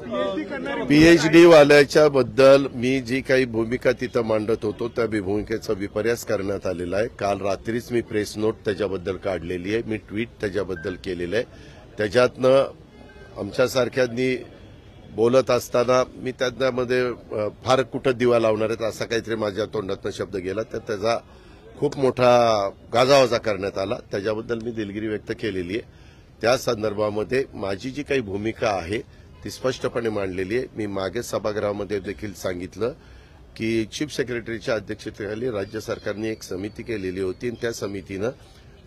PhD वाल्याच्या बद्दल मी जी काही भूमिका तिथं मांडत होतो त्या भूमिकेचा विपर्यास करण्यात आलेला आहे। काल रात्रीच मी प्रेस नोट त्याच्याबद्दल काढलेली आहे, मी ट्विट त्याच्याबद्दल केलेलं आहे। त्याच्यातनं आमच्यासारख्यांनी बोलत असताना मी त्यामध्ये फार कुठं दिवा लावणार आहेत असा काहीतरी माझ्या तोंडातनं शब्द गेला, तर त्याचा खूप मोठा गाजावाजा करण्यात आला। त्याच्याबद्दल मी दिलगिरी व्यक्त केलेली आहे। त्या संदर्भामध्ये माझी जी काही भूमिका आहे ती स्पष्टपणे मांडलेली आहे। मी मागे सभागृहामध्ये देखील सांगितलं की चीफ सेक्रेटरीच्या अध्यक्षतेखाली राज्य सरकारने एक समिती केलेली होती आणि त्या समितीनं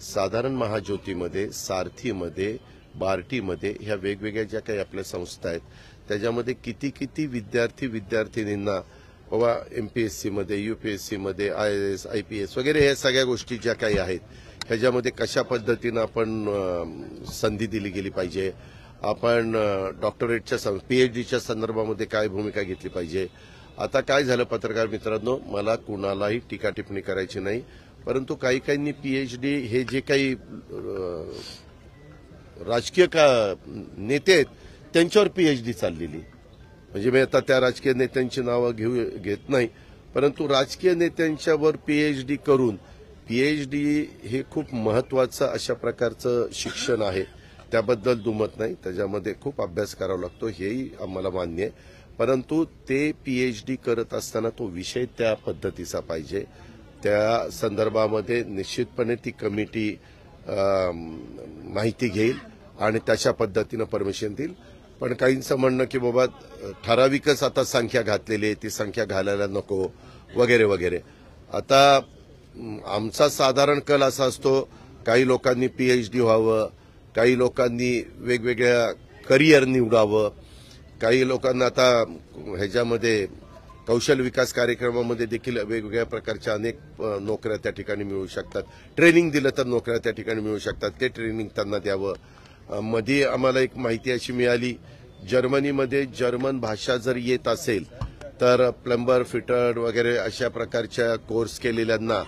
साधारण महाज्योतीमध्ये, सारथीमध्ये, बार्टीमध्ये ह्या वेगवेगळ्या ज्या काही आपल्या संस्था आहेत त्याच्यामध्ये किती विद्यार्थिनींना बाबा एमपीएससी मध्ये, यूपीएससी मध्ये, आयएएस, आयपीएस वगैरे या सगळ्या गोष्टी ज्या काही आहेत ह्याच्यामध्ये कशा पद्धतीनं आपण संधी दिली गेली पाहिजे, आपण डॉक्टरेटच्या पीएचडीच्या संदर्भामध्ये काय भूमिका घेतली पाहिजे। आता काय झालं पत्रकार मित्रांनो, मला कुणालाही टीका टिप्पणी करायची नाही, परंतु काही पीएचडी हे जे काही राजकीय नेते आहेत त्यांच्यावर पीएचडी चाललेली, म्हणजे मी आता त्या राजकीय नेत्यांची नावं घेत नाही, परंतु राजकीय नेत्यांच्यावर पीएचडी करून, पीएचडी हे खूप महत्वाचं अशा प्रकारचं शिक्षण आहे, त्याबद्दल दुमत नाही, त्याच्यामध्ये खूप अभ्यास करावा लागतो हेही आम्हाला मान्य आहे, परंतु ते पीएचडी करत असताना तो विषय त्या पद्धतीचा पाहिजे। त्या संदर्भामध्ये निश्चितपणे ती कमिटी माहिती घेईल आणि त्याच्या पद्धतीनं परमिशन देईल। पण काहींचं म्हणणं की बाबा ठराविकच आता संख्या घातलेली आहे, ती संख्या घालायला नको वगैरे वगैरे। आता आमचा साधारण कल असा असतो, काही लोकांनी पीएचडी व्हावं, काही लोकांनी वेगवेगळ्या करिअर निवडावं, काही लोकांना आता ह्याच्यामध्ये कौशल्य विकास कार्यक्रमामध्ये देखील वेगवेगळ्या प्रकारच्या अनेक नोकऱ्या त्या ठिकाणी मिळू शकतात, ट्रेनिंग दिलं तर नोकऱ्या त्या ठिकाणी मिळू शकतात, ते ट्रेनिंग त्यांना द्यावं। मध्ये आम्हाला एक माहिती अशी मिळाली, जर्मनीमध्ये जर्मन भाषा जर येत असेल तर प्लंबर, फिटर वगैरे अशा प्रकारच्या कोर्स केलेल्यांना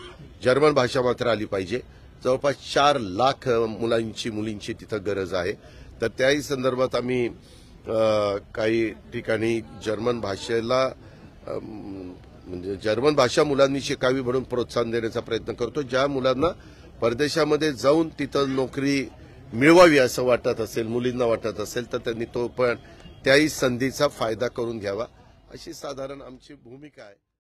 जर्मन भाषा मात्र आली पाहिजे। जवळपास 4 लाख मुलींची तिथं गरज आहे, तर त्याही संदर्भात आम्ही काही ठिकाणी जर्मन भाषेला म्हणजे जर्मन भाषा मुलांनी शिकावी म्हणून प्रोत्साहन देण्याचा प्रयत्न करतो। ज्या मुलांना परदेशामध्ये जाऊन तिथं नोकरी मिळवावी असं वाटत असेल, मुलींना वाटत असेल, तर त्यांनी तो पण त्याही संधीचा फायदा करून घ्यावा अशी साधारण आमची भूमिका आहे।